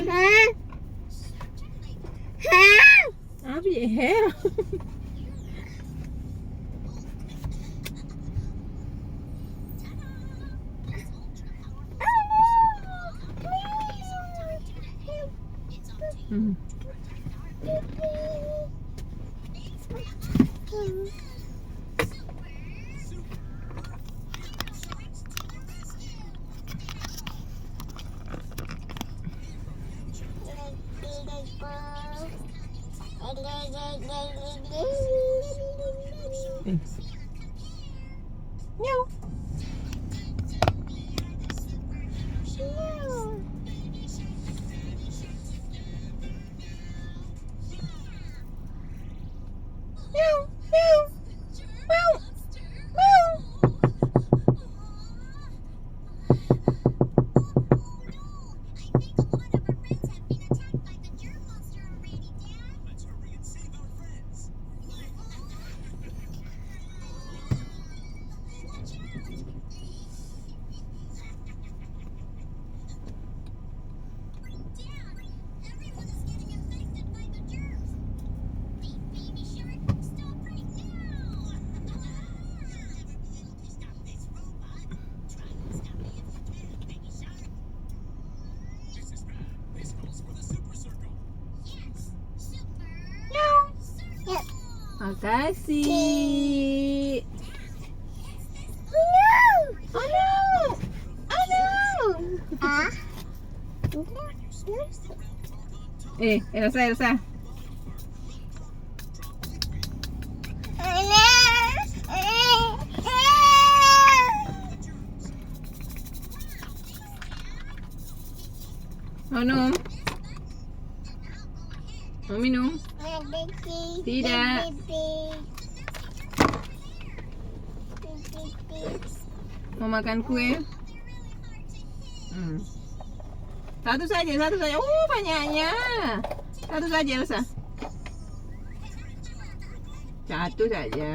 Hả? Hả? Áo gì heo? Ừ. Ừ. Nhau. Meow, meow, meow, meow. Makasih. Oh no. Oh no. Hả? Elsa, Elsa. Mau minum? Mau minum? Tidak. Mau makan kue? Satu saja, satu saja. Banyaknya. Satu saja, Elsa. Satu saja.